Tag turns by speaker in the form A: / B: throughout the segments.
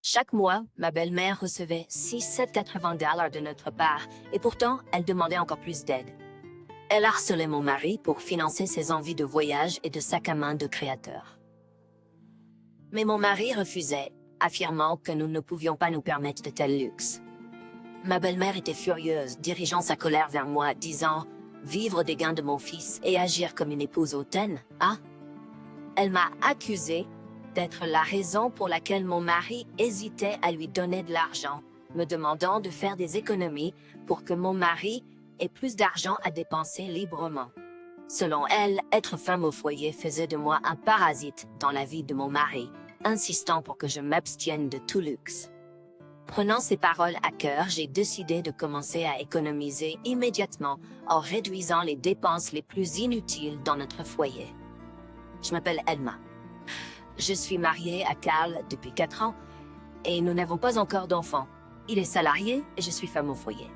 A: Chaque mois, ma belle-mère recevait 680 $ de notre part, et pourtant, elle demandait encore plus d'aide. Elle harcelait mon mari pour financer ses envies de voyage et de sac à main de créateur. Mais mon mari refusait, affirmant que nous ne pouvions pas nous permettre de tels luxes. Ma belle-mère était furieuse, dirigeant sa colère vers moi, disant « Vivre des gains de mon fils et agir comme une épouse hautaine, hein ?» Elle m'a accusée d'être la raison pour laquelle mon mari hésitait à lui donner de l'argent, me demandant de faire des économies pour que mon mari ait plus d'argent à dépenser librement. Selon elle, être femme au foyer faisait de moi un parasite dans la vie de mon mari, insistant pour que je m'abstienne de tout luxe. Prenant ces paroles à cœur, j'ai décidé de commencer à économiser immédiatement en réduisant les dépenses les plus inutiles dans notre foyer. Je m'appelle Elma. Je suis mariée à Carl depuis 4 ans et nous n'avons pas encore d'enfants. Il est salarié et je suis femme au foyer.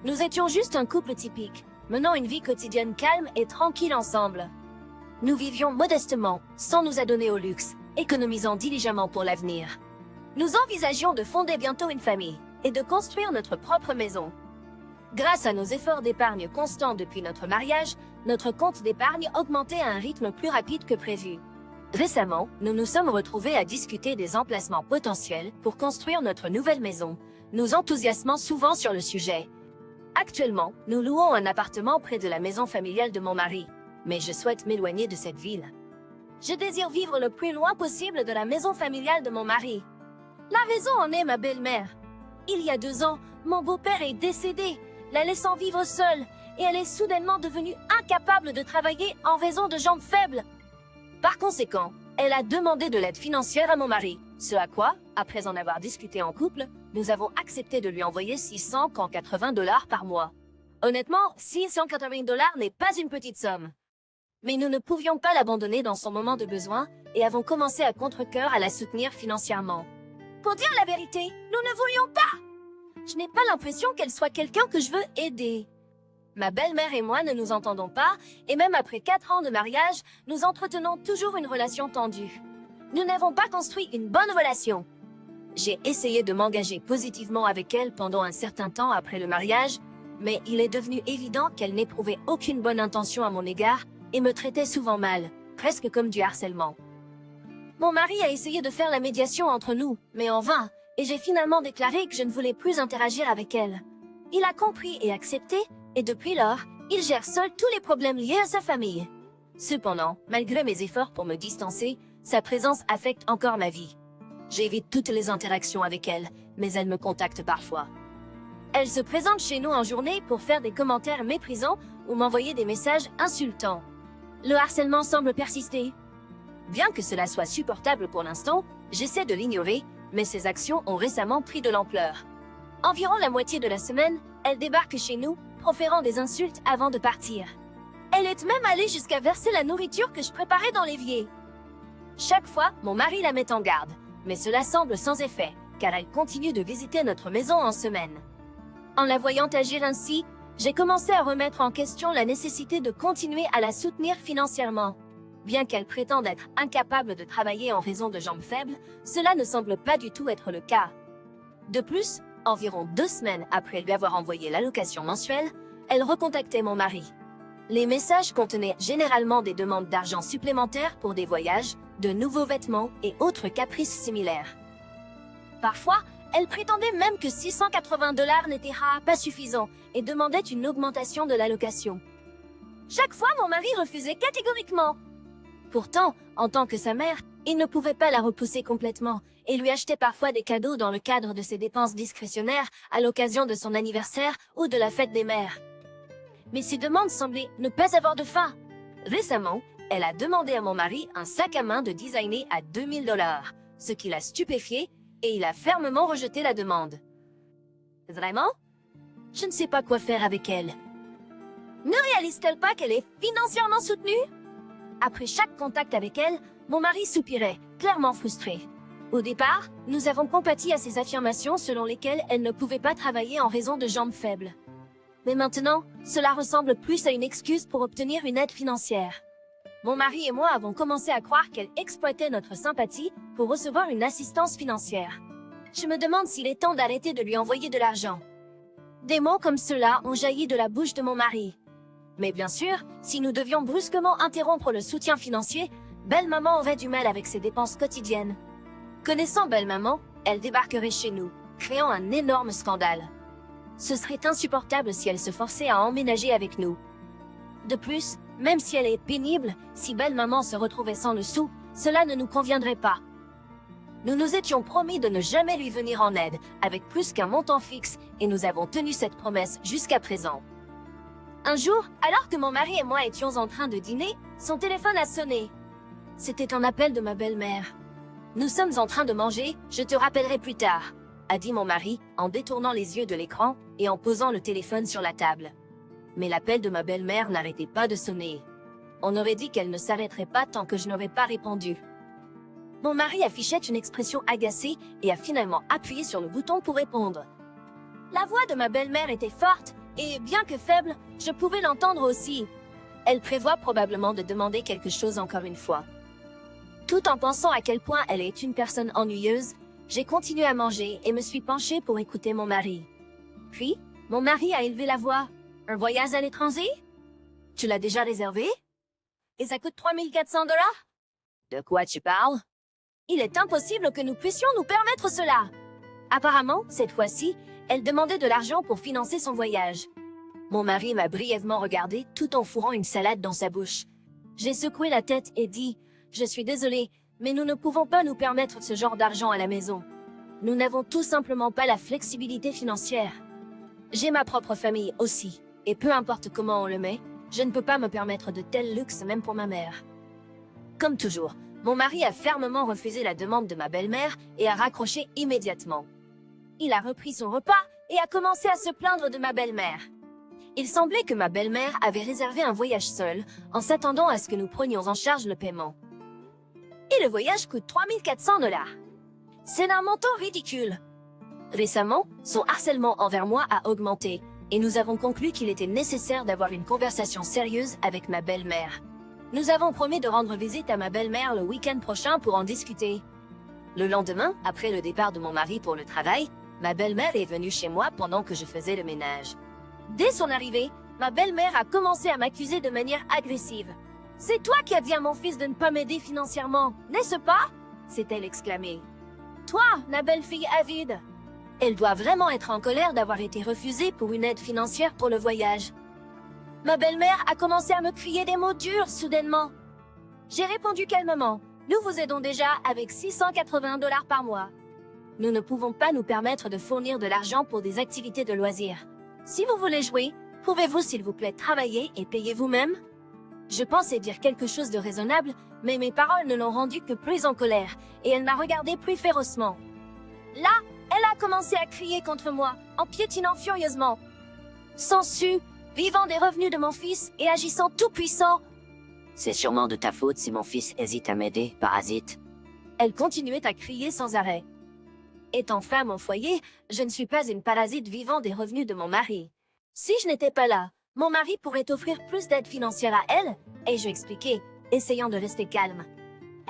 A: Nous étions juste un couple typique, menant une vie quotidienne calme et tranquille ensemble. Nous vivions modestement, sans nous adonner au luxe, économisant diligemment pour l'avenir. Nous envisagions de fonder bientôt une famille et de construire notre propre maison. Grâce à nos efforts d'épargne constants depuis notre mariage, notre compte d'épargne augmentait à un rythme plus rapide que prévu. Récemment, nous nous sommes retrouvés à discuter des emplacements potentiels pour construire notre nouvelle maison, nous enthousiasmant souvent sur le sujet. Actuellement, nous louons un appartement près de la maison familiale de mon mari, mais je souhaite m'éloigner de cette ville. Je désire vivre le plus loin possible de la maison familiale de mon mari. La raison en est ma belle-mère. Il y a 2 ans, mon beau-père est décédé, la laissant vivre seule, et elle est soudainement devenue incapable de travailler en raison de jambes faibles. Par conséquent, elle a demandé de l'aide financière à mon mari, ce à quoi, après en avoir discuté en couple, nous avons accepté de lui envoyer 680 $ par mois. Honnêtement, 680 $ n'est pas une petite somme. Mais nous ne pouvions pas l'abandonner dans son moment de besoin et avons commencé à contre-cœur à la soutenir financièrement. Pour dire la vérité, nous ne voulions pas. Je n'ai pas l'impression qu'elle soit quelqu'un que je veux aider. Ma belle-mère et moi ne nous entendons pas, et même après 4 ans de mariage, nous entretenons toujours une relation tendue. Nous n'avons pas construit une bonne relation. J'ai essayé de m'engager positivement avec elle pendant un certain temps après le mariage, mais il est devenu évident qu'elle n'éprouvait aucune bonne intention à mon égard et me traitait souvent mal, presque comme du harcèlement. Mon mari a essayé de faire la médiation entre nous, mais en vain, et j'ai finalement déclaré que je ne voulais plus interagir avec elle. Il a compris et accepté, et depuis lors, il gère seul tous les problèmes liés à sa famille. Cependant, malgré mes efforts pour me distancer, sa présence affecte encore ma vie. J'évite toutes les interactions avec elle, mais elle me contacte parfois. Elle se présente chez nous en journée pour faire des commentaires méprisants ou m'envoyer des messages insultants. Le harcèlement semble persister. Bien que cela soit supportable pour l'instant, j'essaie de l'ignorer, mais ses actions ont récemment pris de l'ampleur. Environ la moitié de la semaine, elle débarque chez nous, proférant des insultes avant de partir. Elle est même allée jusqu'à verser la nourriture que je préparais dans l'évier. Chaque fois, mon mari la met en garde, mais cela semble sans effet, car elle continue de visiter notre maison en semaine. En la voyant agir ainsi, j'ai commencé à remettre en question la nécessité de continuer à la soutenir financièrement. Bien qu'elle prétende être incapable de travailler en raison de jambes faibles, cela ne semble pas du tout être le cas. De plus, environ 2 semaines après lui avoir envoyé l'allocation mensuelle, elle recontactait mon mari. Les messages contenaient généralement des demandes d'argent supplémentaires pour des voyages, de nouveaux vêtements et autres caprices similaires. Parfois, elle prétendait même que 680 $ n'étaient pas suffisants et demandait une augmentation de l'allocation. Chaque fois, mon mari refusait catégoriquement. Pourtant, en tant que sa mère, il ne pouvait pas la repousser complètement et lui achetait parfois des cadeaux dans le cadre de ses dépenses discrétionnaires à l'occasion de son anniversaire ou de la fête des mères. Mais ces demandes semblaient ne pas avoir de fin. Récemment, elle a demandé à mon mari un sac à main de designé à 2000 $, ce qui l'a stupéfié et il a fermement rejeté la demande. Vraiment? Je ne sais pas quoi faire avec elle. Ne réalise-t-elle pas qu'elle est financièrement soutenue? Après chaque contact avec elle, mon mari soupirait, clairement frustré. Au départ, nous avons compati à ses affirmations selon lesquelles elle ne pouvait pas travailler en raison de jambes faibles. Mais maintenant, cela ressemble plus à une excuse pour obtenir une aide financière. Mon mari et moi avons commencé à croire qu'elle exploitait notre sympathie pour recevoir une assistance financière. Je me demande s'il est temps d'arrêter de lui envoyer de l'argent. Des mots comme cela ont jailli de la bouche de mon mari. Mais bien sûr, si nous devions brusquement interrompre le soutien financier, Belle-Maman aurait du mal avec ses dépenses quotidiennes. Connaissant Belle-Maman, elle débarquerait chez nous, créant un énorme scandale. Ce serait insupportable si elle se forçait à emménager avec nous. De plus, même si elle est pénible, si Belle-Maman se retrouvait sans le sou, cela ne nous conviendrait pas. Nous nous étions promis de ne jamais lui venir en aide, avec plus qu'un montant fixe, et nous avons tenu cette promesse jusqu'à présent. Un jour, alors que mon mari et moi étions en train de dîner, son téléphone a sonné. C'était un appel de ma belle-mère. « Nous sommes en train de manger, je te rappellerai plus tard », a dit mon mari, en détournant les yeux de l'écran et en posant le téléphone sur la table. Mais l'appel de ma belle-mère n'arrêtait pas de sonner. On aurait dit qu'elle ne s'arrêterait pas tant que je n'aurais pas répondu. Mon mari affichait une expression agacée et a finalement appuyé sur le bouton pour répondre. La voix de ma belle-mère était forte et, bien que faible, je pouvais l'entendre aussi. Elle prévoit probablement de demander quelque chose encore une fois. Tout en pensant à quel point elle est une personne ennuyeuse, j'ai continué à manger et me suis penchée pour écouter mon mari. Puis, mon mari a élevé la voix. « Un voyage à l'étranger? Tu l'as déjà réservé? Et ça coûte 3400 $? De quoi tu parles? Il est impossible que nous puissions nous permettre cela. » Apparemment, cette fois-ci, elle demandait de l'argent pour financer son voyage. Mon mari m'a brièvement regardé tout en fourrant une salade dans sa bouche. J'ai secoué la tête et dit « Je suis désolée, mais nous ne pouvons pas nous permettre ce genre d'argent à la maison. Nous n'avons tout simplement pas la flexibilité financière. J'ai ma propre famille aussi, et peu importe comment on le met, je ne peux pas me permettre de tels luxes même pour ma mère. » Comme toujours, mon mari a fermement refusé la demande de ma belle-mère et a raccroché immédiatement. Il a repris son repas et a commencé à se plaindre de ma belle-mère. Il semblait que ma belle-mère avait réservé un voyage seule, en s'attendant à ce que nous prenions en charge le paiement. Et le voyage coûte 3400 $. C'est un montant ridicule. Récemment, son harcèlement envers moi a augmenté, et nous avons conclu qu'il était nécessaire d'avoir une conversation sérieuse avec ma belle-mère. Nous avons promis de rendre visite à ma belle-mère le week-end prochain pour en discuter. Le lendemain, après le départ de mon mari pour le travail, ma belle-mère est venue chez moi pendant que je faisais le ménage. Dès son arrivée, ma belle-mère a commencé à m'accuser de manière agressive. « C'est toi qui as dit à mon fils de ne pas m'aider financièrement, n'est-ce pas ?» s'est-elle exclamée. « Toi, la belle fille avide !» Elle doit vraiment être en colère d'avoir été refusée pour une aide financière pour le voyage. Ma belle-mère a commencé à me crier des mots durs soudainement. J'ai répondu calmement. Nous vous aidons déjà avec 680 $ par mois. Nous ne pouvons pas nous permettre de fournir de l'argent pour des activités de loisirs. Si vous voulez jouer, pouvez-vous s'il vous plaît travailler et payer vous-même? Je pensais dire quelque chose de raisonnable, mais mes paroles ne l'ont rendue que plus en colère, et elle m'a regardé plus férocement. Là, elle a commencé à crier contre moi, en piétinant furieusement. Sansu, vivant des revenus de mon fils et agissant tout puissant. C'est sûrement de ta faute si mon fils hésite à m'aider, parasite. Elle continuait à crier sans arrêt. Étant femme au foyer, je ne suis pas une parasite vivant des revenus de mon mari. Si je n'étais pas là, mon mari pourrait offrir plus d'aide financière à elle, ai-je expliqué, essayant de rester calme.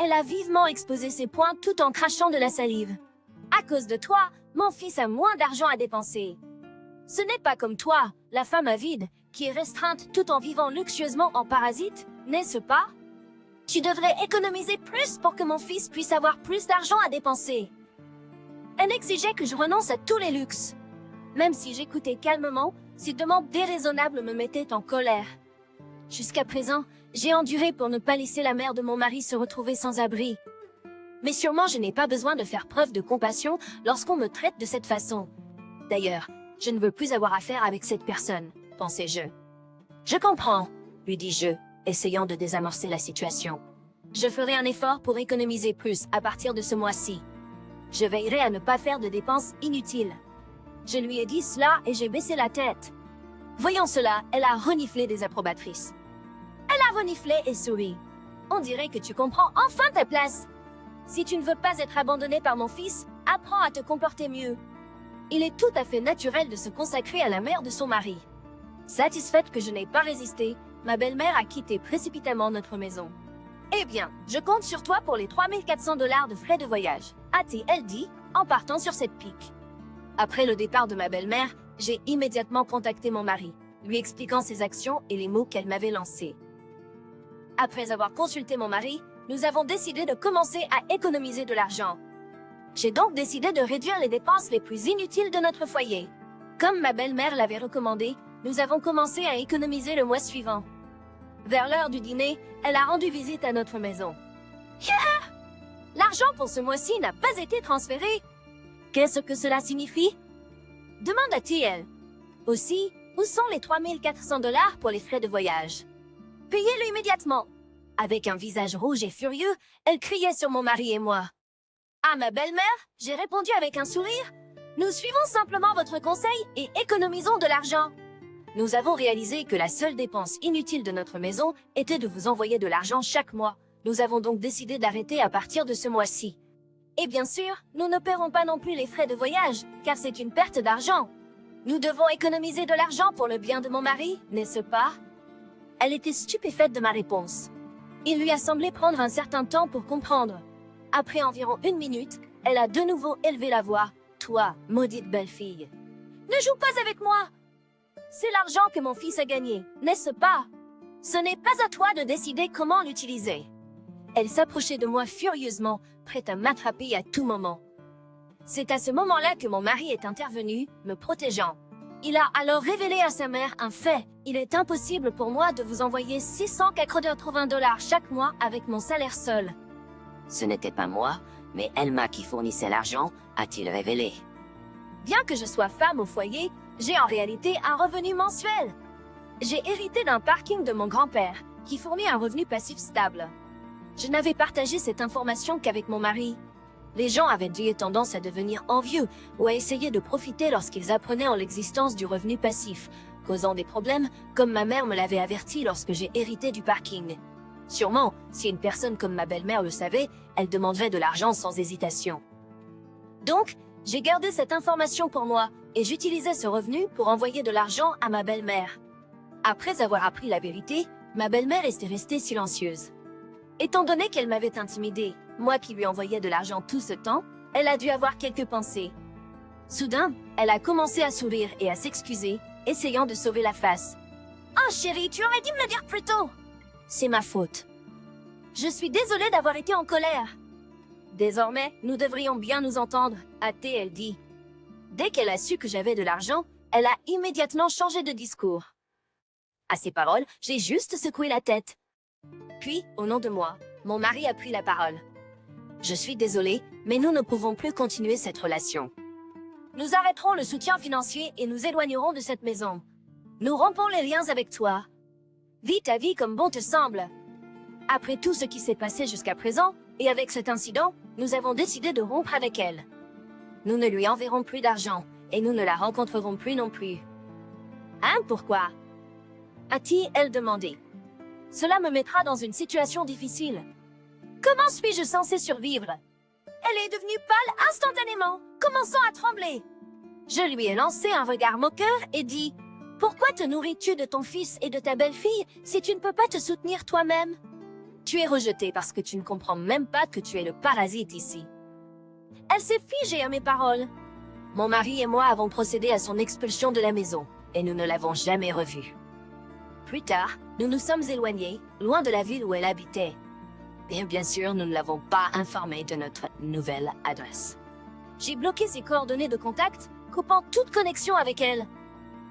A: Elle a vivement exposé ses poings tout en crachant de la salive. À cause de toi, mon fils a moins d'argent à dépenser. Ce n'est pas comme toi, la femme avide, qui est restreinte tout en vivant luxueusement en parasite, n'est-ce pas? Tu devrais économiser plus pour que mon fils puisse avoir plus d'argent à dépenser. Elle exigeait que je renonce à tous les luxes. Même si j'écoutais calmement, ces demandes déraisonnables me mettaient en colère. Jusqu'à présent, j'ai enduré pour ne pas laisser la mère de mon mari se retrouver sans abri. Mais sûrement je n'ai pas besoin de faire preuve de compassion lorsqu'on me traite de cette façon. D'ailleurs, je ne veux plus avoir affaire avec cette personne, pensais-je. Je comprends, lui dis-je, essayant de désamorcer la situation. Je ferai un effort pour économiser plus à partir de ce mois-ci. Je veillerai à ne pas faire de dépenses inutiles. Je lui ai dit cela et j'ai baissé la tête. Voyant cela, elle a reniflé des approbatrices. Elle a reniflé et souri. On dirait que tu comprends enfin ta place. Si tu ne veux pas être abandonné par mon fils, apprends à te comporter mieux. Il est tout à fait naturel de se consacrer à la mère de son mari. Satisfaite que je n'ai pas résisté, ma belle-mère a quitté précipitamment notre maison. Eh bien, je compte sur toi pour les 3400 $ de frais de voyage, a-t-elle dit, en partant sur cette pique. Après le départ de ma belle-mère, j'ai immédiatement contacté mon mari, lui expliquant ses actions et les mots qu'elle m'avait lancés. Après avoir consulté mon mari, nous avons décidé de commencer à économiser de l'argent. J'ai donc décidé de réduire les dépenses les plus inutiles de notre foyer. Comme ma belle-mère l'avait recommandé, nous avons commencé à économiser le mois suivant. Vers l'heure du dîner, elle a rendu visite à notre maison. Yeah! L'argent pour ce mois-ci n'a pas été transféré. Qu'est-ce que cela signifie? Demanda-t-elle. Aussi, où sont les 3400 $ pour les frais de voyage? Payez-le immédiatement. Avec un visage rouge et furieux, elle criait sur mon mari et moi. À ma belle-mère, j'ai répondu avec un sourire. Nous suivons simplement votre conseil et économisons de l'argent. Nous avons réalisé que la seule dépense inutile de notre maison était de vous envoyer de l'argent chaque mois. Nous avons donc décidé d'arrêter à partir de ce mois-ci. Et bien sûr, nous ne paierons pas non plus les frais de voyage, car c'est une perte d'argent. Nous devons économiser de l'argent pour le bien de mon mari, n'est-ce pas? Elle était stupéfaite de ma réponse. Il lui a semblé prendre un certain temps pour comprendre. Après environ 1 minute, elle a de nouveau élevé la voix. « Toi, maudite belle-fille, ne joue pas avec moi! C'est l'argent que mon fils a gagné, n'est-ce pas? Ce n'est pas à toi de décider comment l'utiliser. » Elle s'approchait de moi furieusement, prête à m'attraper à tout moment. C'est à ce moment-là que mon mari est intervenu, me protégeant. Il a alors révélé à sa mère un fait. Il est impossible pour moi de vous envoyer 680 $ chaque mois avec mon salaire seul. Ce n'était pas moi, mais Elma qui fournissait l'argent, a-t-il révélé. Bien que je sois femme au foyer, j'ai en réalité un revenu mensuel. J'ai hérité d'un parking de mon grand-père, qui fournit un revenu passif stable. Je n'avais partagé cette information qu'avec mon mari. Les gens avaient eu tendance à devenir envieux ou à essayer de profiter lorsqu'ils apprenaient en l'existence du revenu passif, causant des problèmes, comme ma mère me l'avait averti lorsque j'ai hérité du parking. Sûrement, si une personne comme ma belle-mère le savait, elle demanderait de l'argent sans hésitation. Donc, j'ai gardé cette information pour moi et j'utilisais ce revenu pour envoyer de l'argent à ma belle-mère. Après avoir appris la vérité, ma belle-mère est restée silencieuse. Étant donné qu'elle m'avait intimidée, moi qui lui envoyais de l'argent tout ce temps, elle a dû avoir quelques pensées. Soudain, elle a commencé à sourire et à s'excuser, essayant de sauver la face. « Oh chérie, tu aurais dû me le dire plus tôt !»« C'est ma faute. Je suis désolée d'avoir été en colère. »« Désormais, nous devrions bien nous entendre, » a-t-elle dit. Dès qu'elle a su que j'avais de l'argent, elle a immédiatement changé de discours. À ces paroles, j'ai juste secoué la tête. Puis, au nom de moi, mon mari a pris la parole. Je suis désolée, mais nous ne pouvons plus continuer cette relation. Nous arrêterons le soutien financier et nous éloignerons de cette maison. Nous rompons les liens avec toi. Vis ta vie comme bon te semble. Après tout ce qui s'est passé jusqu'à présent, et avec cet incident, nous avons décidé de rompre avec elle. Nous ne lui enverrons plus d'argent, et nous ne la rencontrerons plus non plus. Hein, pourquoi? A-t-elle demandé. Cela me mettra dans une situation difficile. Comment suis-je censée survivre? Elle est devenue pâle instantanément, commençant à trembler. Je lui ai lancé un regard moqueur et dit « Pourquoi te nourris-tu de ton fils et de ta belle-fille si tu ne peux pas te soutenir toi-même? Tu es rejeté parce que tu ne comprends même pas que tu es le parasite ici. » Elle s'est figée à mes paroles. Mon mari et moi avons procédé à son expulsion de la maison, et nous ne l'avons jamais revue. Plus tard, nous nous sommes éloignés, loin de la ville où elle habitait. Et bien sûr, nous ne l'avons pas informée de notre nouvelle adresse. J'ai bloqué ses coordonnées de contact, coupant toute connexion avec elle.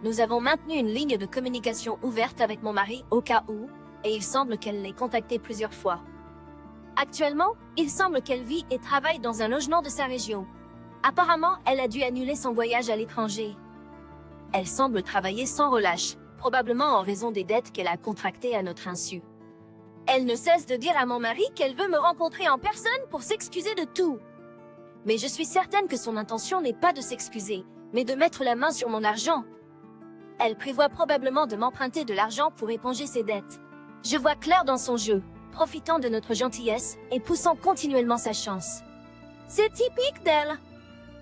A: Nous avons maintenu une ligne de communication ouverte avec mon mari au cas où, et il semble qu'elle l'ait contacté plusieurs fois. Actuellement, il semble qu'elle vit et travaille dans un logement de sa région. Apparemment, elle a dû annuler son voyage à l'étranger. Elle semble travailler sans relâche, probablement en raison des dettes qu'elle a contractées à notre insu. Elle ne cesse de dire à mon mari qu'elle veut me rencontrer en personne pour s'excuser de tout. Mais je suis certaine que son intention n'est pas de s'excuser, mais de mettre la main sur mon argent. Elle prévoit probablement de m'emprunter de l'argent pour éponger ses dettes. Je vois clair dans son jeu, profitant de notre gentillesse et poussant continuellement sa chance. C'est typique d'elle.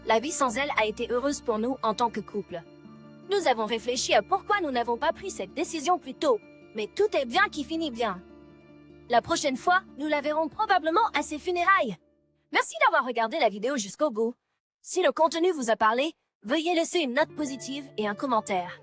A: La vie sans elle a été heureuse pour nous en tant que couple. Nous avons réfléchi à pourquoi nous n'avons pas pris cette décision plus tôt, mais tout est bien qui finit bien. La prochaine fois, nous la verrons probablement à ses funérailles. Merci d'avoir regardé la vidéo jusqu'au bout. Si le contenu vous a parlé, veuillez laisser une note positive et un commentaire.